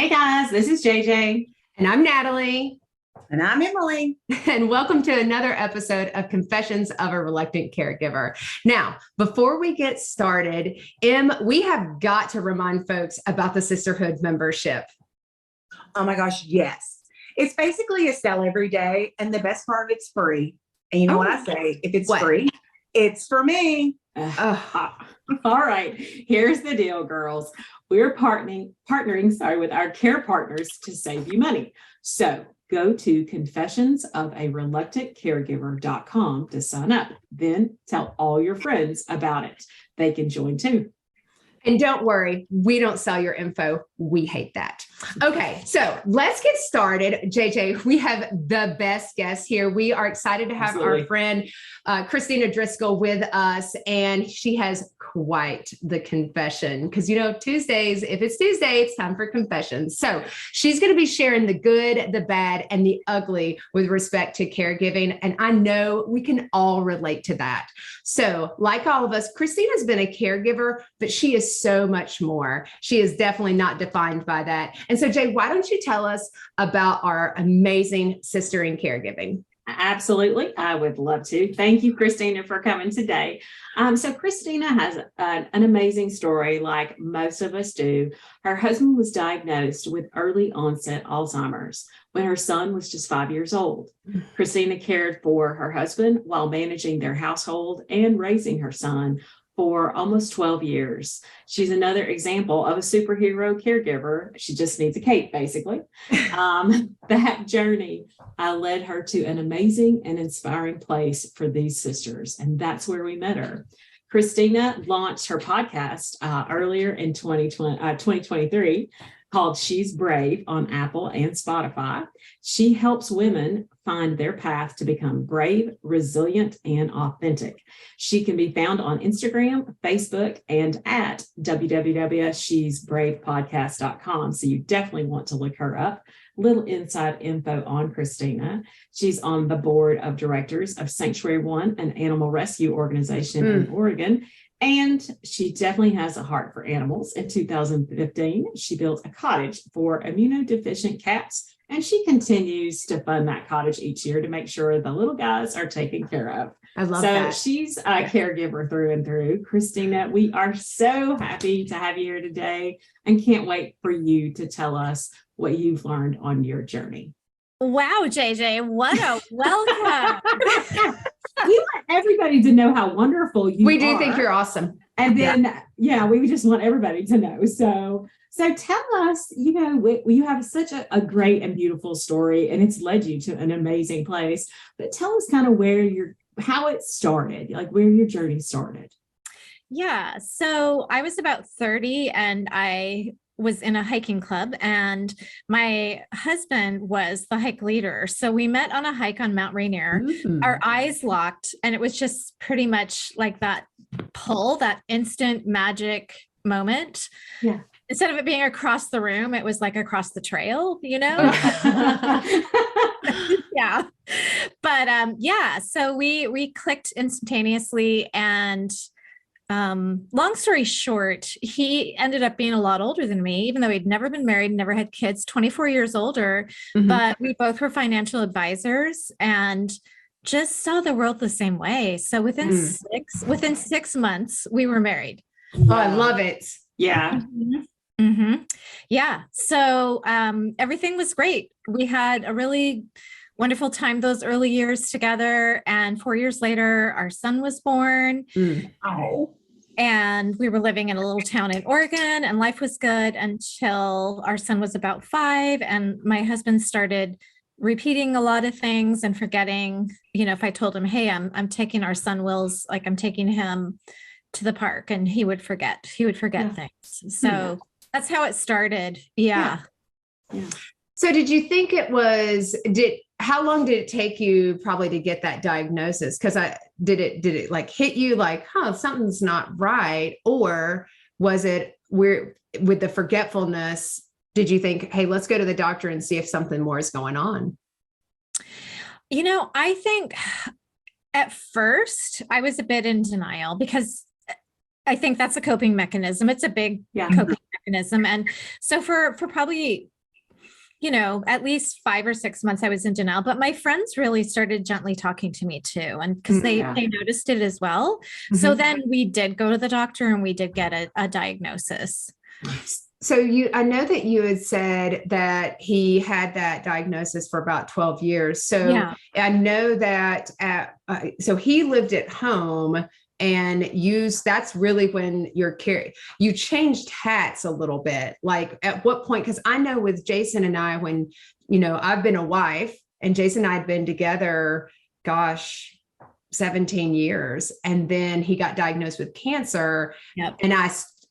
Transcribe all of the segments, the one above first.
Hey guys, this is JJ. And I'm Natalie. And I'm Emily. And welcome to another episode of Confessions of a Reluctant Caregiver. Now, before we get started, we have got to remind folks about the Sisterhood membership. Oh my gosh, yes. It's basically a sale every day. And the best part, it's free. And you know what I say? If it's free, it's for me. All right, here's the deal, girls. We're partnering with our care partners to save you money. So go to confessionsofareluctantcaregiver.com to sign up. Then tell all your friends about it. They can join too. And don't worry, we don't sell your info. We hate that. Okay, so let's get started. JJ, we have the best guest here. We are excited to have our friend, Kristina Driscoll with us, and she has quite the confession because, Tuesdays, if it's Tuesday, it's time for confessions. So she's going to be sharing the good, the bad, and the ugly with respect to caregiving. And I know we can all relate to that. So like all of us, Kristina's been a caregiver, but she is so much more. She is definitely not defined by that. And so, Jay, why don't you tell us about our amazing sister in caregiving? Absolutely. I would love to. Thank you, Kristina, for coming today. So Kristina has an amazing story like most of us do. Her husband was diagnosed with early onset Alzheimer's when her son was just 5 years old. Kristina cared for her husband while managing their household and raising her son for almost 12 years. She's another example of a superhero caregiver. She just needs a cape, basically. That journey led her to an amazing and inspiring place for these sisters. And that's where we met her. Kristina launched her podcast earlier in 2023 called She's Brave on Apple and Spotify. She helps women find their path to become brave, resilient, and authentic. She can be found on Instagram, Facebook, and at www.shesbravepodcast.com. So you definitely want to look her up. Little inside info on Kristina. She's on the board of directors of Sanctuary One, an animal rescue organization in Oregon. And she definitely has a heart for animals. In 2015, she built a cottage for immunodeficient cats, and she continues to fund that cottage each year to make sure the little guys are taken care of. I love that. So she's a caregiver through and through. Kristina, we are so happy to have you here today and can't wait for you to tell us what you've learned on your journey. Wow, JJ, what a welcome. We want everybody to know how wonderful you are. We do think you're awesome. And then, we just want everybody to know. So tell us, you have such a great and beautiful story, and it's led you to an amazing place. But tell us kind of how it started, like where your journey started. Yeah. So I was about 30 and I was in a hiking club, and my husband was the hike leader. So we met on a hike on Mount Rainier. Our eyes locked, and it was just pretty much like that pull, that instant magic moment. Yeah. Instead of it being across the room, it was like across the trail, Yeah. But so we clicked instantaneously, and long story short, he ended up being a lot older than me, even though he'd never been married, never had kids, 24 years older, but we both were financial advisors and just saw the world the same way. So within 6 months, we were married. Oh, I love it. Yeah. Yeah. So everything was great. We had a really wonderful time those early years together. And 4 years later, our son was born. And we were living in a little town in Oregon, and life was good until our son was about 5. And my husband started repeating a lot of things and forgetting, if I told him, hey, I'm taking our son Will's, like I'm taking him to the park, and he would forget things. So that's how it started. Yeah. So did you think how long did it take you probably to get that diagnosis? Because did it like hit you like, something's not right? Or was it with the forgetfulness, did you think, hey, let's go to the doctor and see if something more is going on? I think at first I was a bit in denial because I think that's a coping mechanism. It's a big coping mechanism. And so for probably at least 5 or 6 months I was in denial, but my friends really started gently talking to me too. And because they noticed it as well. So then we did go to the doctor and we did get a diagnosis. So I know that you had said that he had that diagnosis for about 12 years. So I know that, so he lived at home and that's really when you changed hats a little bit. Like at what point, because I know with Jason and I, when, I've been a wife and Jason and I had been together, 17 years. And then he got diagnosed with cancer. Yep. And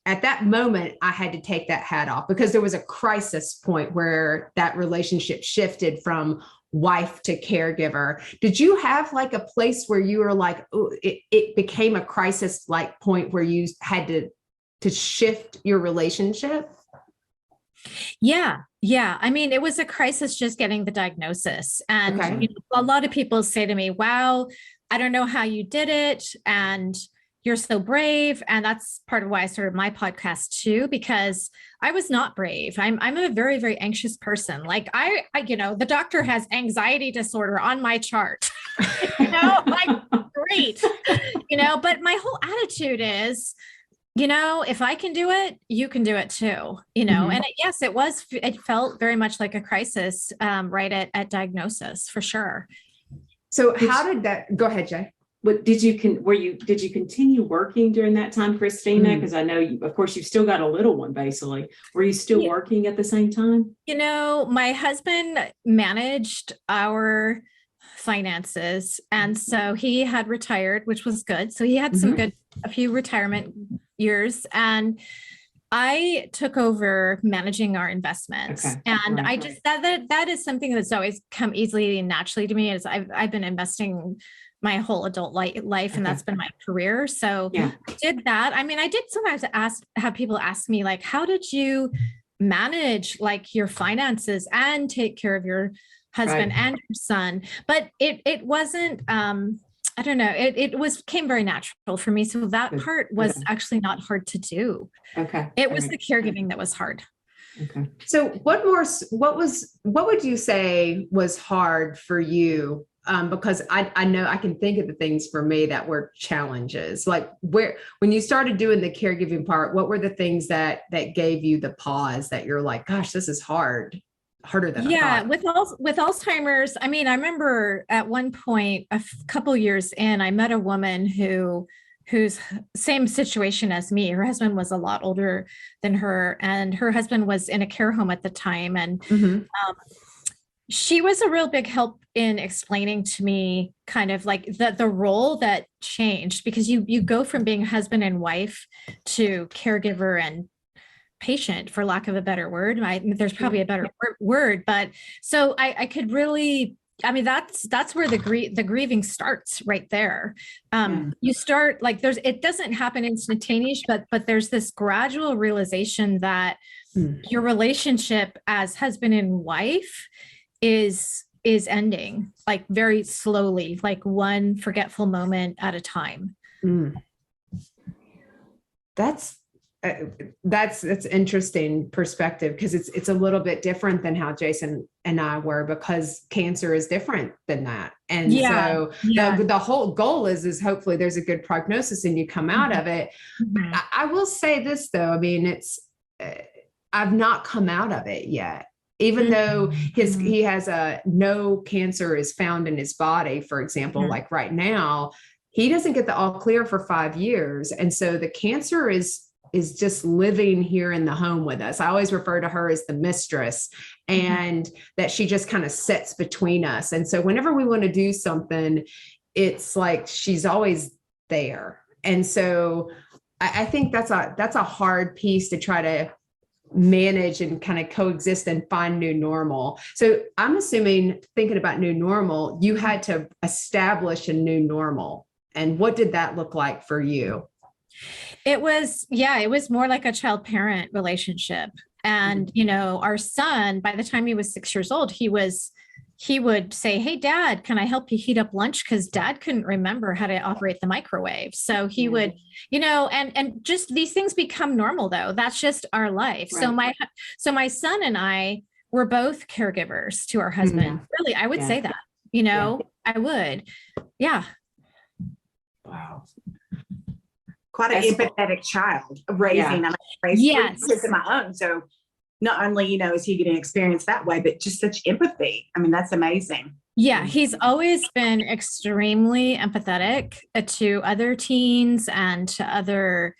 at that moment, I had to take that hat off because there was a crisis point where that relationship shifted from wife to caregiver. Did you have like a place where you were like, it became a crisis like point where you had to shift your relationship? Yeah. I mean, it was a crisis just getting the diagnosis. And a lot of people say to me, wow, I don't know how you did it. And you're so brave. And that's part of why I started my podcast too, because I was not brave. I'm a very, very anxious person. Like I the doctor has anxiety disorder on my chart, like great, but my whole attitude is, if I can do it, you can do it too, and it felt very much like a crisis, right at diagnosis for sure. So how did that, go ahead, Jay. What did you continue working during that time, Kristina? Because I know of course you've still got a little one basically. Were you still working at the same time? My husband managed our finances. And so he had retired, which was good. So he had a few retirement years, and I took over managing our investments. Okay. And I just, that is something that's always come easily and naturally to me, is I've been investing my whole adult life, and that's been my career. So I did that. I mean, I did sometimes have people ask me like, how did you manage like your finances and take care of your husband and your son? But it wasn't, I don't know, came very natural for me. So that part was actually not hard to do. Okay. It was the caregiving that was hard. Okay. So what would you say was hard for you? Because I know I can think of the things for me that were challenges. Like when you started doing the caregiving part, what were the things that gave you the pause that you're like, gosh, this is harder than I thought? With Alzheimer's, I mean, I remember at one point, a couple years in, I met a woman whose same situation as me. Her husband was a lot older than her, and her husband was in a care home at the time. And she was a real big help in explaining to me kind of like the role that changed, because you go from being husband and wife to caregiver and patient, for lack of a better word. There's probably a better word, but so I could really, I mean, that's where the grieving starts right there. You start like it doesn't happen instantaneous, but there's this gradual realization that your relationship as husband and wife is ending, like very slowly, like one forgetful moment at a time. That's interesting perspective, because it's a little bit different than how Jason and I were, because cancer is different than that. And so the whole goal is hopefully there's a good prognosis and you come out of it. I will say this though, I mean, I've not come out of it yet. Even though he has no cancer is found in his body, for example, like right now, he doesn't get the all clear for 5 years. And so the cancer is just living here in the home with us. I always refer to her as the mistress, and that she just kind of sits between us. And so whenever we want to do something, it's like she's always there. And so I think that's a hard piece to try to manage and kind of coexist and find new normal. So I'm assuming, thinking about new normal, you had to establish a new normal. And what did that look like for you? It was more like a child-parent relationship. And, our son, by the time he was 6 years old, he would say, hey, Dad, can I help you heat up lunch? Because Dad couldn't remember how to operate the microwave. So he would, and just these things become normal, though. That's just our life. Right. So my son and I we're both caregivers to our husband. Really, I would say that, you know, I would. Yeah. Wow. Quite an empathetic child raising. I'm raising kids of my own. So not only, you know, is he going to experience that way, but just such empathy. I mean, that's amazing. Yeah, he's always been extremely empathetic to other teens and to other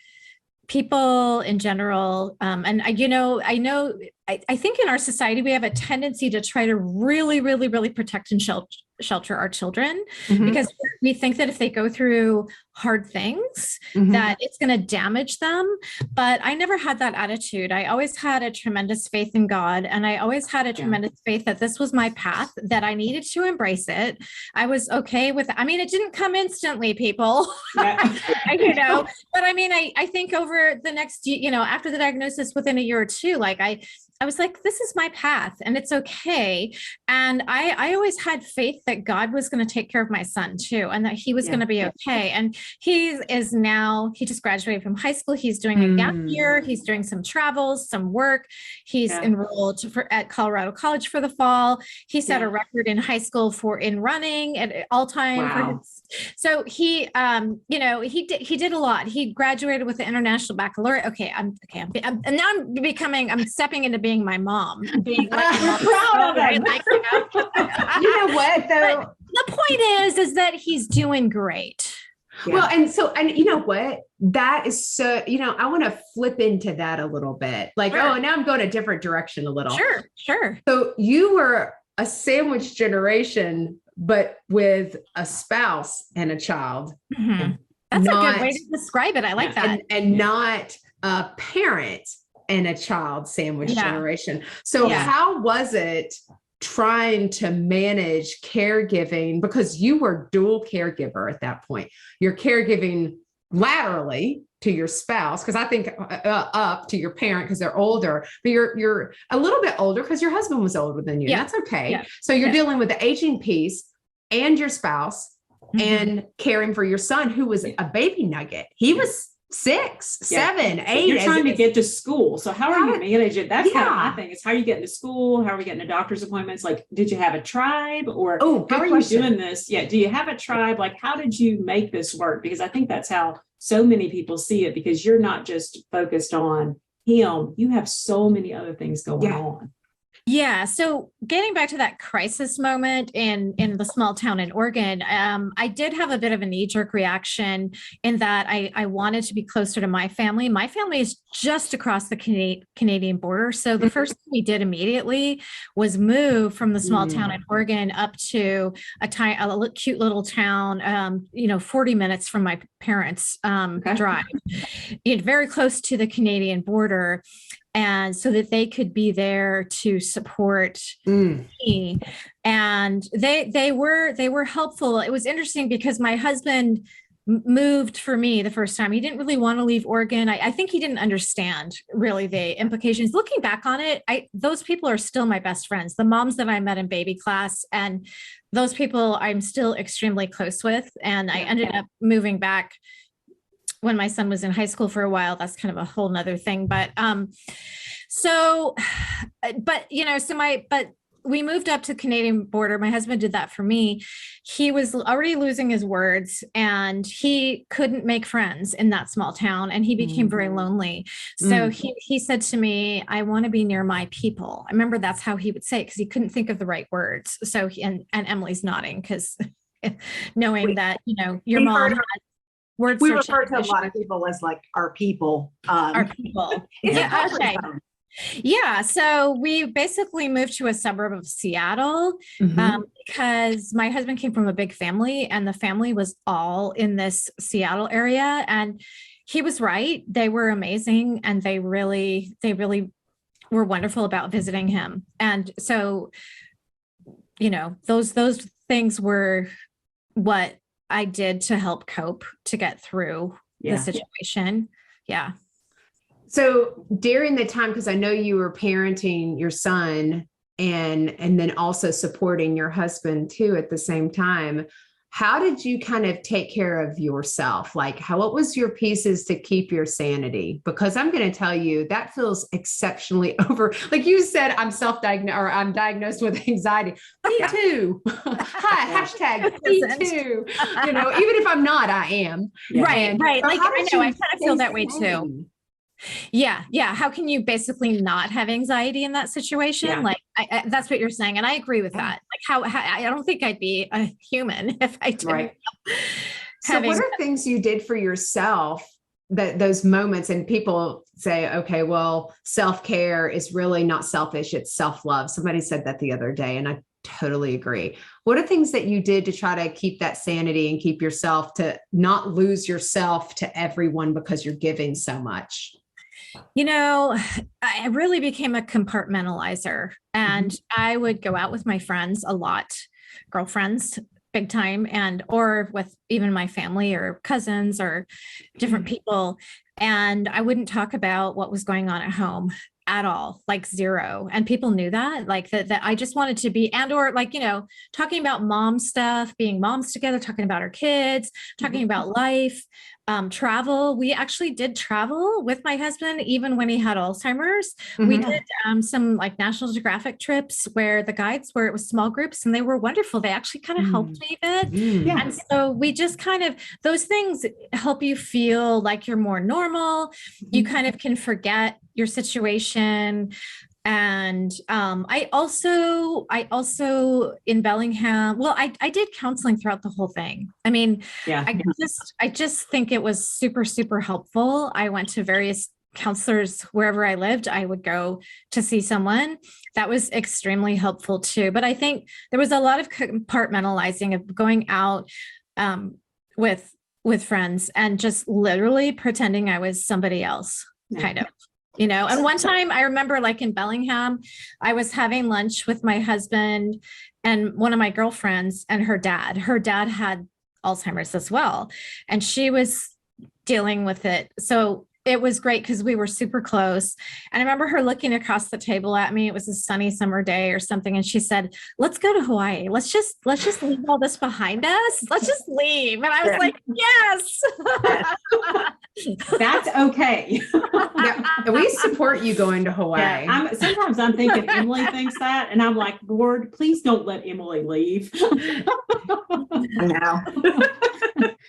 people in general. And I think in our society, we have a tendency to try to really, really, really protect and shelter our children because we think that if they go through hard things, that it's going to damage them. But I never had that attitude. I always had a tremendous faith in God. And I always had a tremendous faith that this was my path, that I needed to embrace it. I was okay with it. I mean, it didn't come instantly, people, you know, but I mean, I think over the next, you know, after the diagnosis within a year or two, like I was like, this is my path and it's okay. And I always had faith that God was going to take care of my son too, and that he was going to be okay. And he just graduated from high school. He's doing a gap year. He's doing some travels, some work. He's enrolled at Colorado College for the fall. He set a record in high school in running at all time. Wow. So he, you know, he did a lot. He graduated with the international baccalaureate. I'm stepping into being my mom. Being like, we're proud of him. You know what though? But the point is that he's doing great. Yeah. Well, and you know what? That is so, you know, I want to flip into that a little bit. Like, now I'm going a different direction a little. Sure. So you were a sandwich generation, but with a spouse and a child. That's a good way to describe it. I like that. And not a parent and a child sandwich generation. So how was it trying to manage caregiving, because you were dual caregiver at that point? You're caregiving laterally to your spouse, because I think up to your parent because they're older, but you're a little bit older because your husband was older than you. That's okay. So you're dealing with the aging piece and your spouse and caring for your son, who was a baby nugget. He was 6, 7, 8. You're trying to get to school. So how are you managing? That's kind of my thing. Is how are you getting to school? How are we getting to doctor's appointments? Like, did you have a tribe, or how are you doing this? Yeah. Do you have a tribe? Like, how did you make this work? Because I think that's how so many people see it, because you're not just focused on him. You have so many other things going on. Yeah. So getting back to that crisis moment in the small town in Oregon, I did have a bit of a knee-jerk reaction in that I wanted to be closer to my family. My family is just across the Canadian border. So the first thing we did immediately was move from the small town in Oregon up to a cute little town, 40 minutes from my parents' drive, very close to the Canadian border. And so that they could be there to support me. And they were helpful. It was interesting because my husband moved for me the first time. He didn't really want to leave Oregon. I think he didn't understand really the implications. Looking back on it, those people are still my best friends, the moms that I met in baby class, and those people I'm still extremely close with. And I ended up moving back when my son was in high school for a while. That's kind of a whole nother thing. But we moved up to the Canadian border. My husband did that for me. He was already losing his words and he couldn't make friends in that small town, and he became very lonely. So he said to me, I want to be near my people. I remember that's how he would say it, because he couldn't think of the right words. So and Emily's nodding because knowing that, your mom has word we refer to a lot of people as like our people. Our people. Okay. Yeah. So we basically moved to a suburb of Seattle because my husband came from a big family, and the family was all in this Seattle area. And he was right. They were amazing. And they really were wonderful about visiting him. And so, those things were what I did to help cope, to get through the situation. Yeah. So during the time, because I know you were parenting your son and then also supporting your husband too at the same time, how did you kind of take care of yourself? Like what was your pieces to keep your sanity? Because I'm going to tell you that feels exceptionally like you said, I'm self-diagnosed or I'm diagnosed with anxiety. Me too. Hi, hashtag me too. You know, even if I'm not, I am. Yeah. Right. Right. So like I know, I kind of feel that way too. Yeah. Yeah. How can you basically not have anxiety in that situation? Yeah. Like that's what you're saying. And I agree with that. Like how I don't think I'd be a human if I didn't. Right. So what are things you did for yourself that those moments, and people say, okay, well, self-care is really not selfish. It's self-love. Somebody said that the other day, and I totally agree. What are things that you did to try to keep that sanity and keep yourself to not lose yourself to everyone because you're giving so much? You know, I really became a compartmentalizer, and I would go out with my friends a lot, girlfriends, big time, or with even my family or cousins or different people. And I wouldn't talk about what was going on at home at all, like zero. And people knew that, like that I just wanted to be, or like, talking about mom stuff, being moms together, talking about our kids, talking about life, travel. We actually did travel with my husband, even when he had Alzheimer's. We did some like National Geographic trips where it was small groups, and they were wonderful. They actually kind of helped me a bit. And so we just kind of, those things help you feel like you're more normal. You kind of can forget your situation. And I also in Bellingham, well, I did counseling throughout the whole thing. I mean, I just think it was super, super helpful. I went to various counselors wherever I lived. I would go to see someone. That was extremely helpful too. But I think there was a lot of compartmentalizing of going out with friends and just literally pretending I was somebody else, kind of. And one time I remember, like in Bellingham, I was having lunch with my husband and one of my girlfriends and her dad. Her dad had Alzheimer's as well, and she was dealing with it. So it was great because we were super close. And I remember her looking across the table at me. It was a sunny summer day or something. And she said, let's go to Hawaii. Let's just leave all this behind us. Let's just leave. And I was like, yes. That's okay. We support you going to Hawaii. Sometimes I'm thinking Emily thinks that, and I'm like, Lord, please don't let Emily leave. No.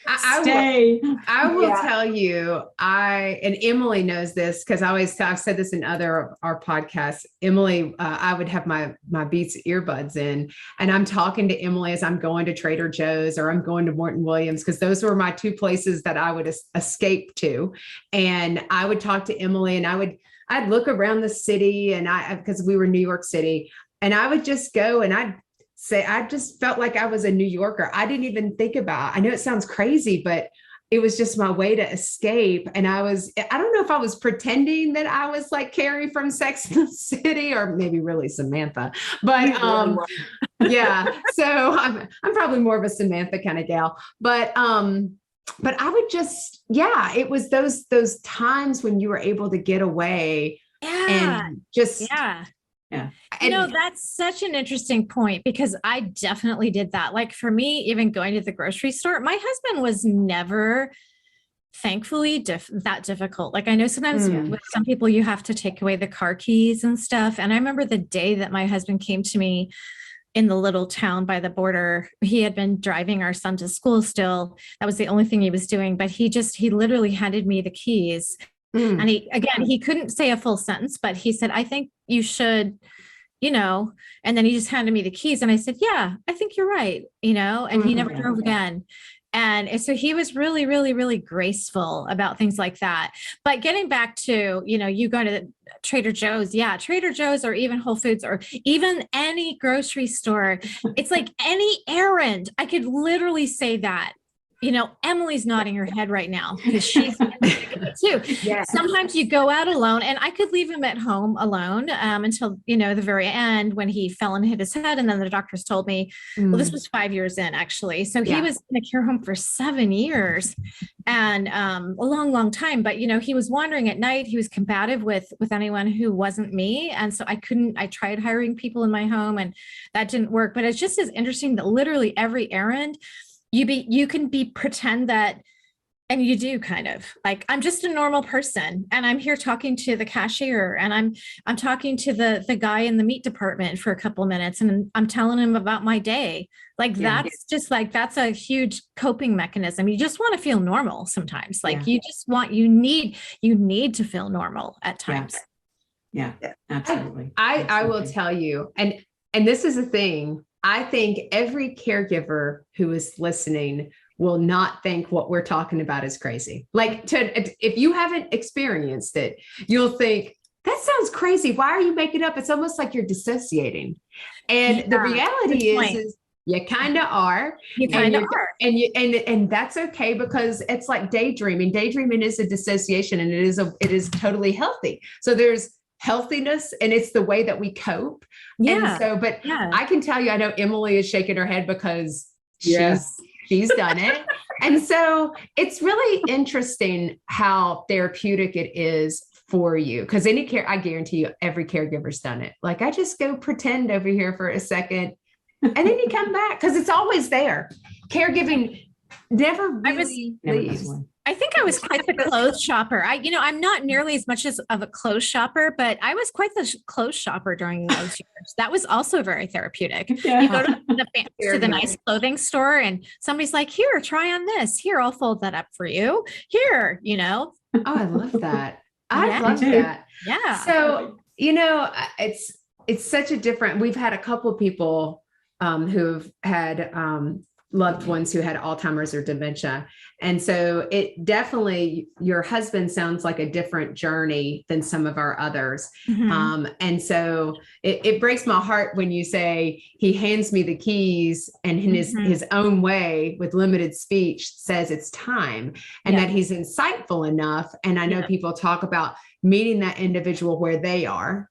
I will tell you, and Emily knows this because I've said this in our podcasts. Emily, I would have my Beats earbuds in, and I'm talking to Emily as I'm going to Trader Joe's or I'm going to Morton Williams, because those were my two places that I would escape to. And I would talk to Emily, and I'd look around the city, and because we were New York City, and I would just go and I'd say, I just felt like I was a New Yorker. I didn't even think about, I know it sounds crazy, but it was just my way to escape. And I don't know if I was pretending that I was like Carrie from Sex and the City, or maybe really Samantha, but yeah. So I'm probably more of a Samantha kind of gal, but I would just, it was those times when you were able to get away and just, Yeah. That's such an interesting point, because I definitely did that. Like for me, even going to the grocery store, my husband was never, thankfully, that difficult. Like I know sometimes with some people, you have to take away the car keys and stuff. And I remember the day that my husband came to me in the little town by the border. He had been driving our son to school still. That was the only thing he was doing. But he literally handed me the keys. And he couldn't say a full sentence, but he said, I think you should, and then he just handed me the keys, and I said, yeah, I think you're right, and he never drove again. And so he was really, really, really graceful about things like that. But getting back to, you go to Trader Joe's, Trader Joe's, or even Whole Foods, or even any grocery store, it's like any errand. I could literally say that. Emily's nodding her head right now because she's too. Yes. Sometimes you go out alone, and I could leave him at home alone until, the very end when he fell and hit his head. And then the doctors told me, well, this was 5 years in actually. So he was in a care home for 7 years and a long, long time. But, he was wandering at night. He was combative with anyone who wasn't me. And so I tried hiring people in my home, and that didn't work. But it's just as interesting that literally every errand, you can pretend that, and you do kind of like, I'm just a normal person and I'm here talking to the cashier and I'm talking to the guy in the meat department for a couple minutes and I'm telling him about my day. Like that's just like, that's a huge coping mechanism. You just want to feel normal sometimes. Like you need to feel normal at times. Yeah, absolutely. I will tell you, and this is a thing, I think every caregiver who is listening will not think what we're talking about is crazy. Like if you haven't experienced it, you'll think, that sounds crazy. Why are you making up? It's almost like you're dissociating. And the reality is you kind of are. You kind of are. And that's okay, because it's like daydreaming. Daydreaming is a dissociation, and it is totally healthy. So there's healthiness, and it's the way that we cope. Yeah. And so, but I can tell you, I know Emily is shaking her head because she's done it. And so it's really interesting how therapeutic it is for you. Because I guarantee you, every caregiver's done it. Like, I just go pretend over here for a second, and then you come back, because it's always there. Caregiving never really leaves. I think I was quite the clothes shopper. I'm not nearly as much of a clothes shopper, but I was quite the clothes shopper during those years. That was also very therapeutic. Yeah. You go to the nice clothing store and somebody's like, here, try on this. Here, I'll fold that up for you. Here, Oh, I love that. I love that. Yeah. So, it's such a different, we've had a couple of people who've had loved ones who had Alzheimer's or dementia. And so it definitely, your husband sounds like a different journey than some of our others. Mm-hmm. And so it breaks my heart when you say he hands me the keys and in his own way with limited speech says it's time, and that he's insightful enough. And I know people talk about meeting that individual where they are.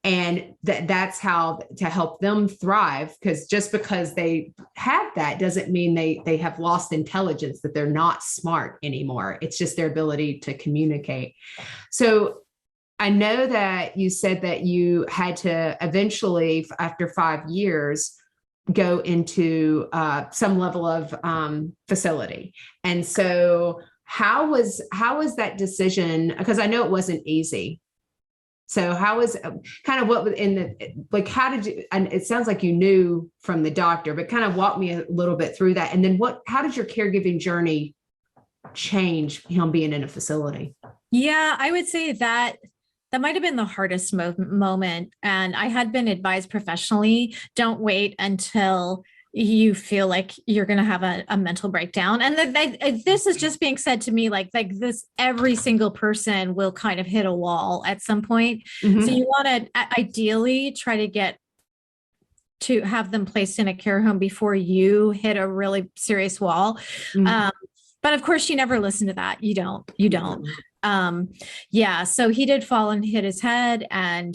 And that's how to help them thrive, because just because they have that doesn't mean they have lost intelligence, that they're not smart anymore. It's just their ability to communicate. So I know that you said that you had to eventually, after 5 years, go into some level of facility. And so how was that decision? Because I know it wasn't easy. So how was kind of what in the, like, how did you, and it sounds like you knew from the doctor, but kind of walk me a little bit through that. And then how did your caregiving journey change, him being in a facility? Yeah, I would say that might've been the hardest moment. And I had been advised professionally, don't wait until you feel like you're going to have a mental breakdown. And this is just being said to me like this, every single person will kind of hit a wall at some point. Mm-hmm. So you want to ideally try to have them placed in a care home before you hit a really serious wall. Mm-hmm. But of course you never listen to that. You don't. So he did fall and hit his head, and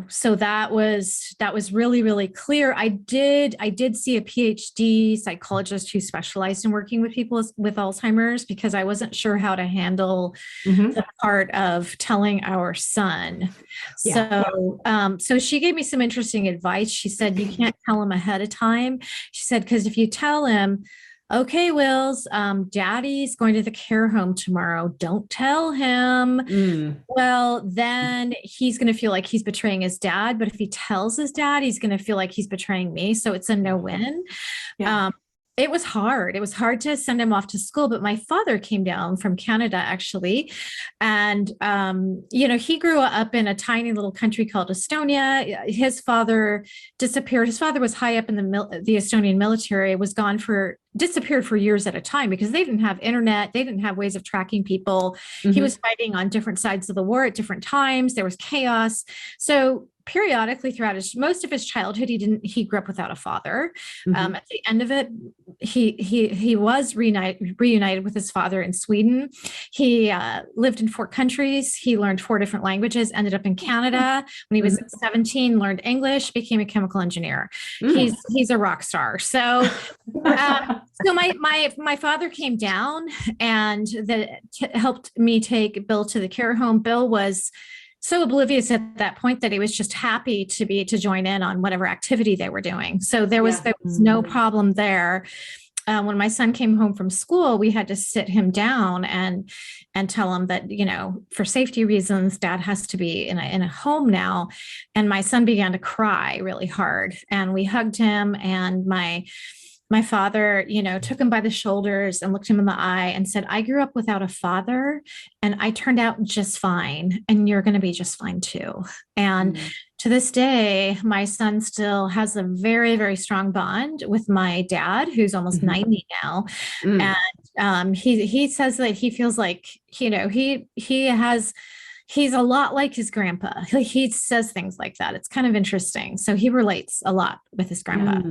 so that was really, really clear. I did see a PhD psychologist who specialized in working with people with Alzheimer's, because I wasn't sure how to handle the part of telling our son. Yeah. So she gave me some interesting advice. She said, you can't tell him ahead of time. She said, because if you tell him, okay, Wills, Daddy's going to the care home tomorrow, don't tell him. Well, then he's going to feel like he's betraying his dad. But if he tells his dad, he's going to feel like he's betraying me. So it's a no-win. Yeah. It was hard. It was hard to send him off to school, but my father came down from Canada actually. And, he grew up in a tiny little country called Estonia. His father disappeared. His father was high up in the Estonian military, disappeared for years at a time because they didn't have internet. They didn't have ways of tracking people. Mm-hmm. He was fighting on different sides of the war at different times. There was chaos. So periodically throughout most of his childhood, he grew up without a father. Mm-hmm. At the end of it, he was reunited with his father in Sweden. He lived in 4 countries. He learned 4 different languages, ended up in Canada when he was 17, learned English, became a chemical engineer. He's a rock star. So, so my father came down and helped me take Bill to the care home. Bill was so oblivious at that point that he was just happy to join in on whatever activity they were doing. So there was no problem there. When my son came home from school, we had to sit him down and tell him that, for safety reasons, dad has to be in a home now. And my son began to cry really hard, and we hugged him, and my father, took him by the shoulders and looked him in the eye and said, I grew up without a father and I turned out just fine. And you're going to be just fine too. And to this day, my son still has a very, very strong bond with my dad, who's almost 90 now. And he says that he feels like, he's a lot like his grandpa. He says things like that. It's kind of interesting. So he relates a lot with his grandpa.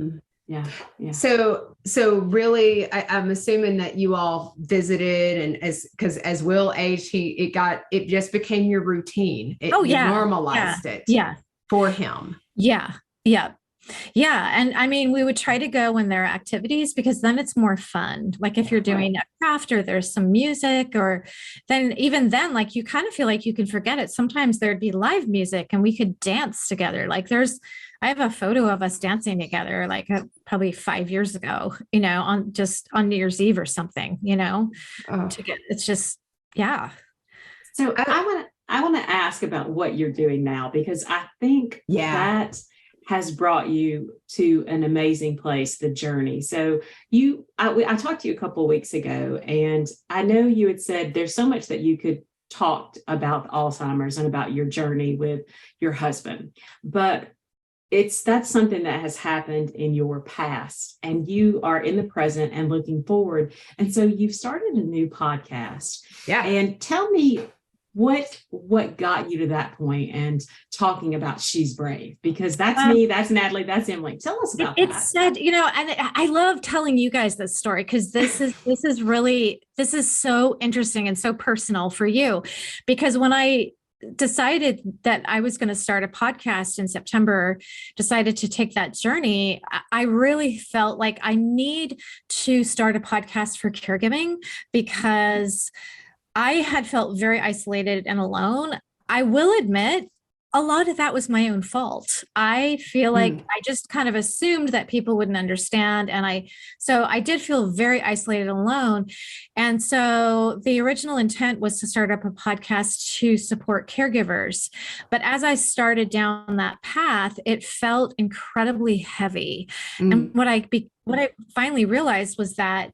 Yeah. So really, I'm assuming that you all visited, and because as Will aged, it just became your routine. You normalized it. Yeah. For him. Yeah. And I mean, we would try to go when there are activities, because then it's more fun. Like if you're doing a craft or there's some music, or even then, like you kind of feel like you can forget it. Sometimes there'd be live music and we could dance together. Like I have a photo of us dancing together, like probably 5 years ago, on New Year's Eve or something, it's just, yeah. So I want to ask about what you're doing now, because I think that has brought you to an amazing place, the journey. So I talked to you a couple of weeks ago, and I know you had said there's so much that you could talk about Alzheimer's and about your journey with your husband, but that's something that has happened in your past, and you are in the present and looking forward. And so you've started a new podcast. Yeah. And tell me what got you to that point and talking about She's Brave, because that's me, that's Natalie, that's Emily. Tell us about that. It's said, and I love telling you guys this story, because this is so interesting and so personal for you, because when I decided that I was going to start a podcast in September, decided to take that journey, I really felt like I need to start a podcast for caregiving, because I had felt very isolated and alone. I will admit, a lot of that was my own fault. I feel like I just kind of assumed that people wouldn't understand. So I did feel very isolated and alone. And so the original intent was to start up a podcast to support caregivers. But as I started down that path, it felt incredibly heavy. And what I finally realized was that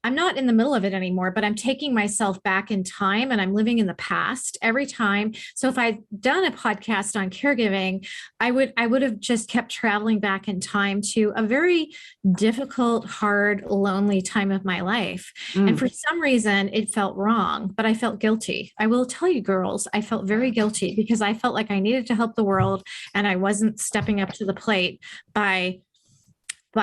I'm not in the middle of it anymore, but I'm taking myself back in time, and I'm living in the past every time. So if I'd done a podcast on caregiving, I would have just kept traveling back in time to a very difficult, hard, lonely time of my life. And for some reason it felt wrong, but I felt guilty. I will tell you, girls, I felt very guilty, because I felt like I needed to help the world, and I wasn't stepping up to the plate by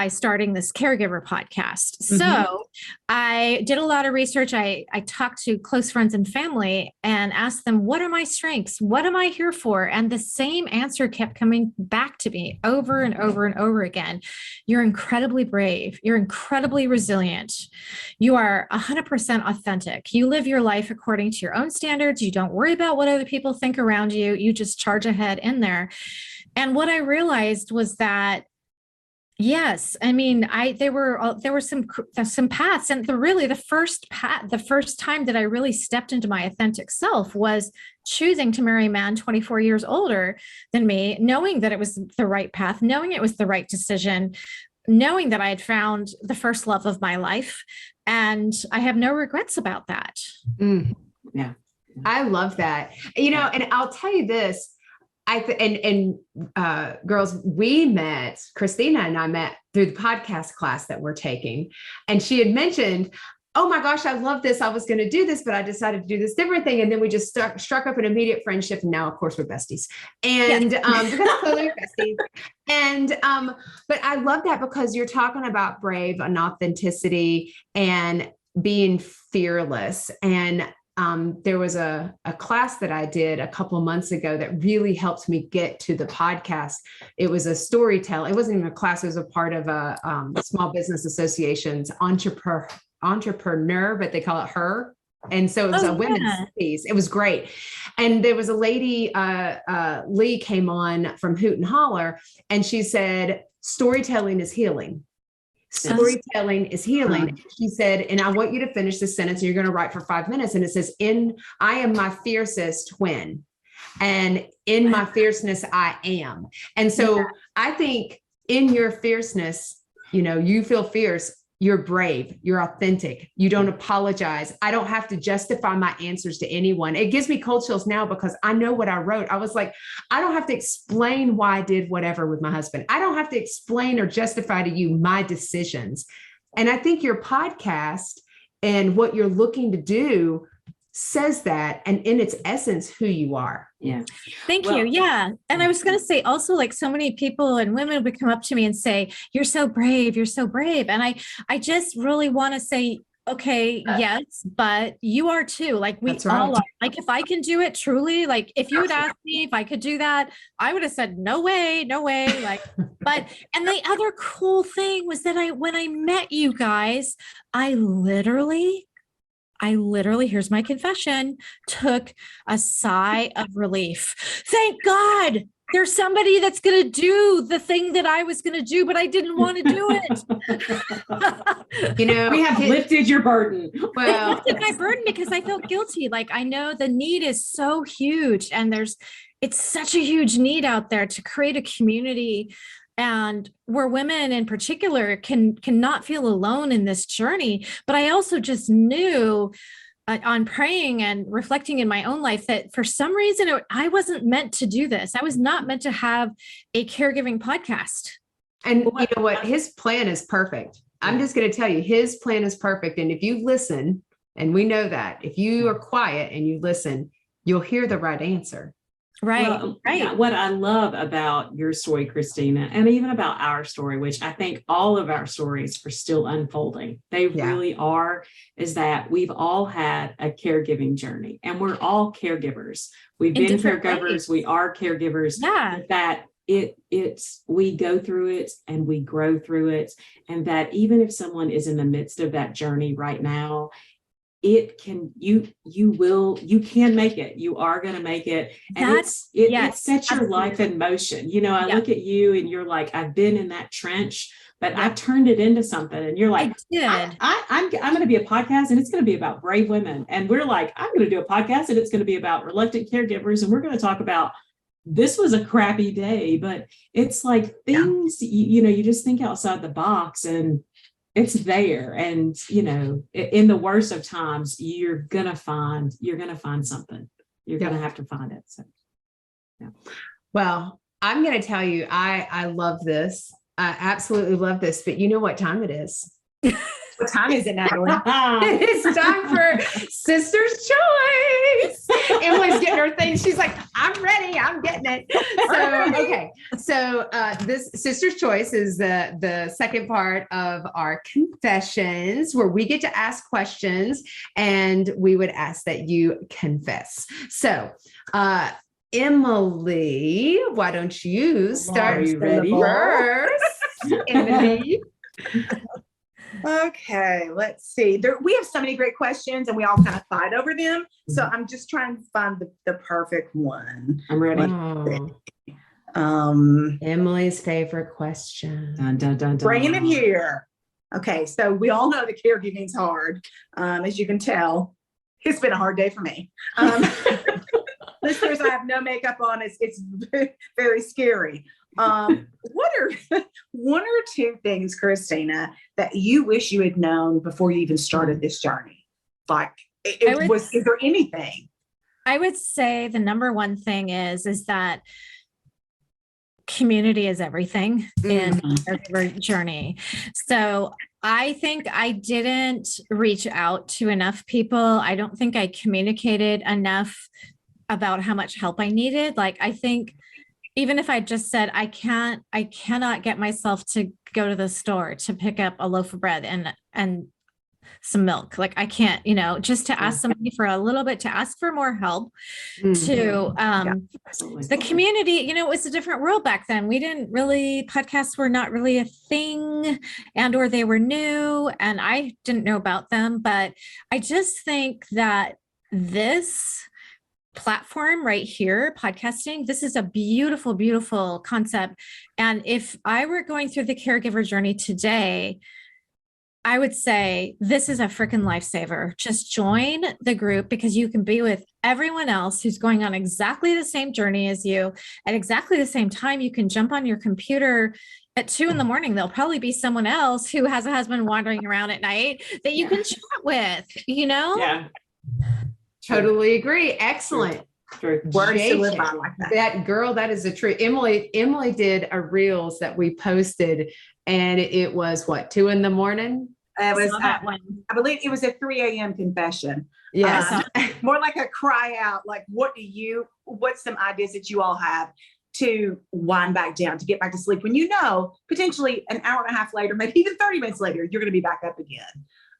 starting this caregiver podcast. So I did a lot of research. I talked to close friends and family and asked them, what are my strengths? What am I here for? And the same answer kept coming back to me over and over and over again. You're incredibly brave. You're incredibly resilient. You are 100% authentic. You live your life according to your own standards. You don't worry about what other people think around you. You just charge ahead in there. And what I realized was that, yes, I mean, there were some paths, and the first time that I really stepped into my authentic self was choosing to marry a man 24 years older than me, knowing that it was the right path, knowing it was the right decision, knowing that I had found the first love of my life, and I have no regrets about that. Yeah, I love that. And I'll tell you this. Girls, Kristina and I met through the podcast class that we're taking. And she had mentioned, oh my gosh, I love this. I was going to do this, but I decided to do this different thing. And then we just struck up an immediate friendship. And now, of course, we're besties. And because clearly we're besties. And but I love that, because you're talking about brave and authenticity and being fearless. And there was a class that I did a couple of months ago that really helped me get to the podcast. It was a storytelling. It wasn't even a class. It was a part of a Small Business Association's entrepreneur, but they call it HER. And so it was a women's piece. It was great. And there was a lady, Lee came on from Hoot and Holler, and she said, storytelling is healing. Storytelling is healing. She said, and I want you to finish this sentence, and you're going to write for 5 minutes. And it says, I am my fiercest when, and in my fierceness, I am. And so I think in your fierceness, you feel fierce. You're brave, you're authentic, you don't apologize. I don't have to justify my answers to anyone. It gives me cold chills now because I know what I wrote. I was like, I don't have to explain why I did whatever with my husband. I don't have to explain or justify to you my decisions. And I think your podcast and what you're looking to do says that, and in its essence, who you are. Yeah. Thank you. Yeah. And I was going to say also, like, so many people and women would come up to me and say, you're so brave. You're so brave. And I just really want to say, okay, yes, but you are too. Like, we all are. Like, if I can do it truly, like, if you would ask me if I could do that, I would have said, no way, no way. Like, and the other cool thing was that when I met you guys, I literally, here's my confession, took a sigh of relief. Thank God there's somebody that's going to do the thing that I was going to do, but I didn't want to do it. We have lifted your burden. Well, lifted my burden because I felt guilty. Like, I know the need is so huge, and it's such a huge need out there to create a community, and where women in particular can not feel alone in this journey. But I also just knew on praying and reflecting in my own life that for some reason I wasn't meant to do this. I was not meant to have a caregiving podcast. And you know what? His plan is perfect. I'm just going to tell you, his plan is perfect. And if you listen, and we know that if you are quiet and you listen, you'll hear the right answer. Right. Well, right. Yeah, what I love about your story, Kristina, and even about our story, which I think all of our stories are still unfolding, they really are, is that we've all had a caregiving journey, and we're all caregivers. We've been caregivers. We are caregivers. Yeah. That we go through it and we grow through it. And that even if someone is in the midst of that journey right now, you can make it. You are going to make it. And it sets your life in motion. I look at you and you're like, I've been in that trench, but I've turned it into something. And you're like, I'm going to be a podcast, and it's going to be about brave women. And we're like, I'm going to do a podcast, and it's going to be about reluctant caregivers. And we're going to talk about, this was a crappy day, but it's like things, you just think outside the box, and it's there. And, in the worst of times, you're going to find something. You're going to have to find it. So, yeah. Well, I'm going to tell you, I love this. I absolutely love this, but you know what time it is? What time is it, Natalie? It's time for Sister's Choice. Emily's getting her thing. She's like, I'm ready. I'm getting it. So, okay. So this Sister's Choice is the second part of our confessions, where we get to ask questions, and we would ask that you confess. So, Emily, why don't you start? Are you ready? First? Emily. Okay, let's see. We have so many great questions, and we all kind of fight over them. So I'm just trying to find the perfect one. I'm ready. Emily's favorite question. Dun, dun, dun, dun. Bringing it here. Okay, so we all know that caregiving's hard. As you can tell, it's been a hard day for me. Listeners, I have no makeup on. It's very scary. What are one or two things, Kristina, that you wish you had known before you even started this journey? Like, is there anything? I would say the number one thing is that community is everything in our journey. So I think I didn't reach out to enough people. I don't think I communicated enough about how much help I needed. Like, I think even if I just said, I cannot get myself to go to the store to pick up a loaf of bread, and some milk. Like I can't, just to ask somebody for a little bit, to ask for more help, to the community, it was a different world back then. We didn't really, podcasts were not really a thing, or they were new and I didn't know about them. But I just think that this platform right here, podcasting, this is a beautiful, beautiful concept. And if I were going through the caregiver journey today, I would say this is a freaking lifesaver. Just join the group, because you can be with everyone else who's going on exactly the same journey as you at exactly the same time. You can jump on your computer at 2 a.m. There'll probably be someone else who has a husband wandering around at night that you can chat with, Yeah. Totally agree. Excellent. True. Words to live by like that. That girl, that is a true. Emily did a reels that we posted, and it was what, 2 a.m? It was that one. I believe it was a 3 a.m. confession. Yes. More like a cry out, like what's some ideas that you all have to wind back down, to get back to sleep when potentially an hour and a half later, maybe even 30 minutes later, you're going to be back up again.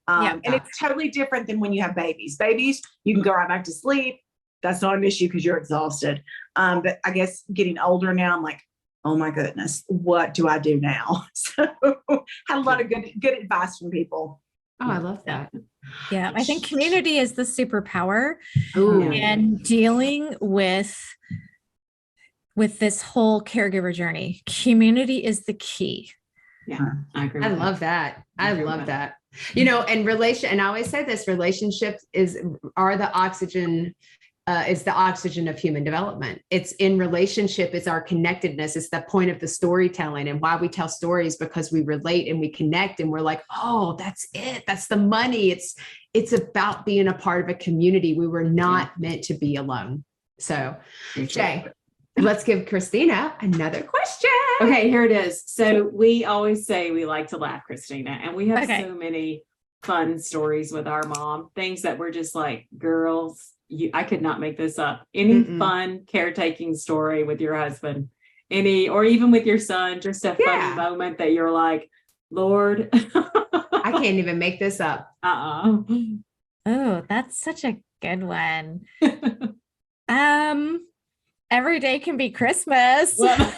And it's totally different than when you have babies. Babies, you can go right back to sleep. That's not an issue because you're exhausted. But I guess getting older now, I'm like, oh my goodness, what do I do now? So had a lot of good advice from people. Oh, I love that. Yeah. I think community is the superpower Ooh. in dealing with this whole caregiver journey. Community is the key. Yeah, I agree. I love that. I love that. And and I always say this, relationships are the oxygen, is the oxygen of human development. It's in relationship, it's our connectedness. It's the point of the storytelling, and why we tell stories, because we relate and we connect, and we're like, oh, that's it. That's the money. It's about being a part of a community. We were not meant to be alone. So, Jay, let's give Kristina another question. Okay, here it is. So we always say we like to laugh, Kristina, and we have so many fun stories with our mom, things that we're just like, girls, I could not make this up. Any fun caretaking story with your husband, or even with your son, just a funny moment that you're like, Lord, I can't even make this up. Oh, that's such a good one. Every day can be Christmas. I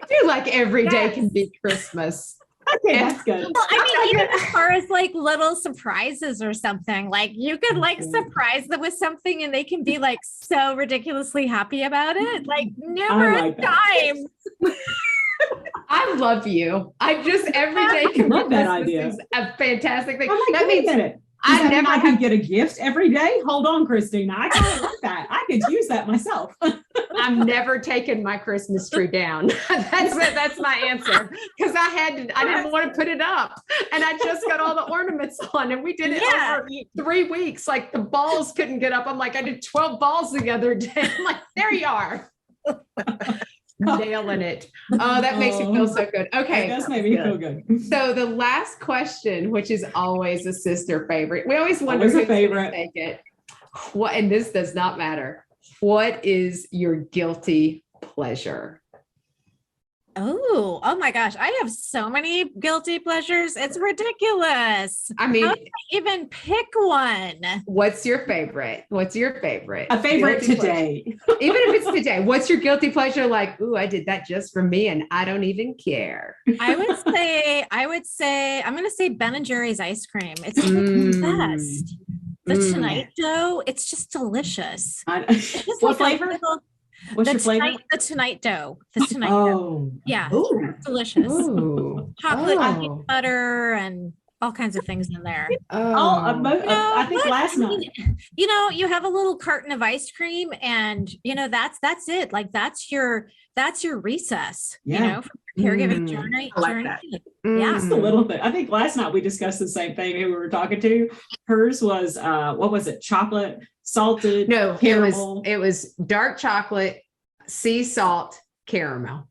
do like every day can be Christmas. Okay, that's good. Well, I mean, even as far as like little surprises or something, like you could like surprise them with something and they can be like so ridiculously happy about it. Like numerous times. I love you. Every day can love be that Christmas idea. Is a fantastic thing. That means I never could get a gift every day. Hold on, Kristina. I kind of like that. I could use that myself. I've never taken my Christmas tree down. That's my answer. Because I didn't want to put it up. And I just got all the ornaments on, and we did it over 3 weeks. Like the balls couldn't get up. I'm like, I did 12 balls the other day. I'm like, there you are. Nailing it. Oh, that makes me feel so good. Okay. It does make me feel good. So the last question, which is always a sister favorite. We always wonder who's who's a favorite. Take it. And this does not matter. What is your guilty pleasure? Oh my gosh. I have so many guilty pleasures. It's ridiculous. I mean, how do I even pick one? What's your favorite? A favorite Guilty today. Even if it's today, what's your guilty pleasure? Like, ooh, I did that just for me and I don't even care. I would say, I'm going to say Ben and Jerry's ice cream. It's the best. The Tonight Dough, it's just delicious. It's just What flavor? What's your flavor? The Tonight Dough. The Tonight Dough. Yeah. It's delicious. Ooh. Chocolate and peanut butter and all kinds of things in there. I think last night. You have a little carton of ice cream and that's it. Like that's your recess, from your caregiving journey. Like that. Yeah. Just a little bit. I think last night we discussed the same thing who we were talking to. Hers was what was it? Chocolate, salted. No, caramel. it was dark chocolate, sea salt, caramel,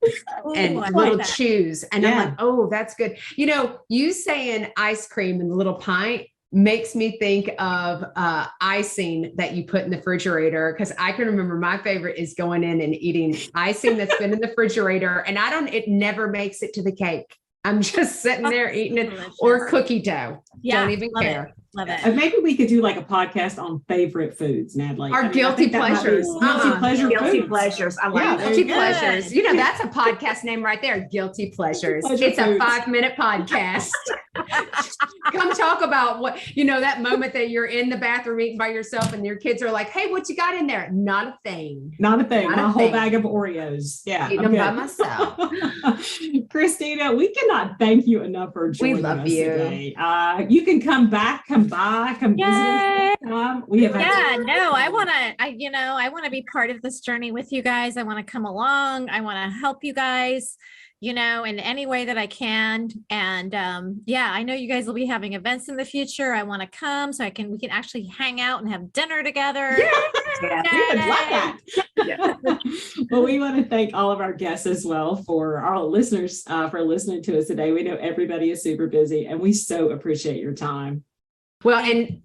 and I little like that. chews. And I'm like, oh, that's good. You saying ice cream in the little pint makes me think of icing that you put in the refrigerator. Cause I can remember my favorite is going in and eating icing that's been in the refrigerator, and it never makes it to the cake. I'm just sitting there eating it, delicious. or cookie dough. Yeah, Don't even love care. It. Love it. And maybe we could do like a podcast on favorite foods, Natalie. Our I guilty think that might be pleasures. Guilty pleasure Guilty foods. pleasures. I like Yeah, that. there you Guilty go. pleasures. You know, that's a podcast name right there. Guilty pleasures. Pleasure It's a foods. 5-minute podcast. Come talk about what, you know, that moment that you're in the bathroom eating by yourself and your kids are like, hey, what you got in there? Not a thing. Not a thing. Not a My whole thing. bag of Oreos. Yeah. Eating I'm them by good. myself. Christina, we cannot thank you enough for joining love us you. today. You can come back, come by, come visit us next time. We have Yeah, no, I want to be part of this journey with you guys. I want to come along. I want to help you guys, in any way that I can. And I know you guys will be having events in the future. I want to come so we can actually hang out and have dinner together. Yeah. We would love that. Yeah. Well, we want to thank all of our guests as well for our listeners for listening to us today. We know everybody is super busy and we so appreciate your time. Well, and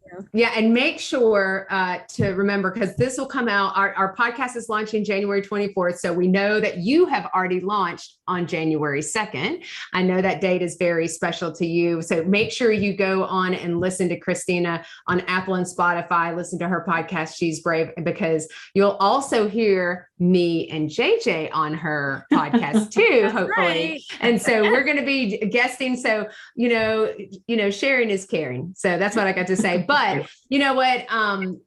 make sure to remember, because this will come out, our podcast is launching January 24th. So we know that you have already launched on January 2nd. I know that date is very special to you. So make sure you go on and listen to Kristina on Apple and Spotify, listen to her podcast, She's Brave, because you'll also hear me and JJ on her podcast too, hopefully. Right. And so we're going to be guesting. So, sharing is caring. So that's what I got to say. But you know what?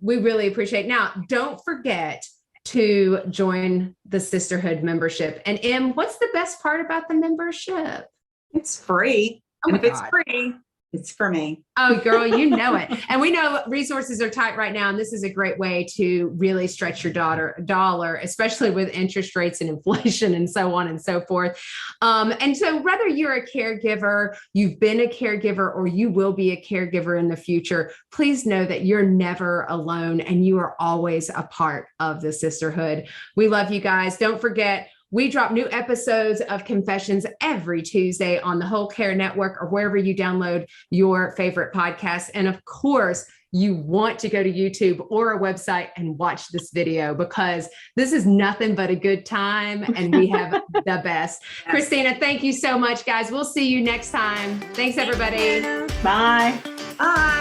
We really appreciate. Now, don't forget to join the Sisterhood membership. And Em, what's the best part about the membership? It's free. Oh And my if it's God. free, it's for me. Oh, girl, you know it. And we know resources are tight right now. And this is a great way to really stretch your dollar, especially with interest rates and inflation and so on and so forth. And so whether you're a caregiver, you've been a caregiver, or you will be a caregiver in the future, please know that you're never alone and you are always a part of the sisterhood. We love you guys. Don't forget, we drop new episodes of Confessions every Tuesday on the Whole Care Network or wherever you download your favorite podcasts. And of course, you want to go to YouTube or a website and watch this video, because this is nothing but a good time and we have the best. Yes. Kristina, thank you so much, guys. We'll see you next time. Thanks, everybody. Bye. Bye.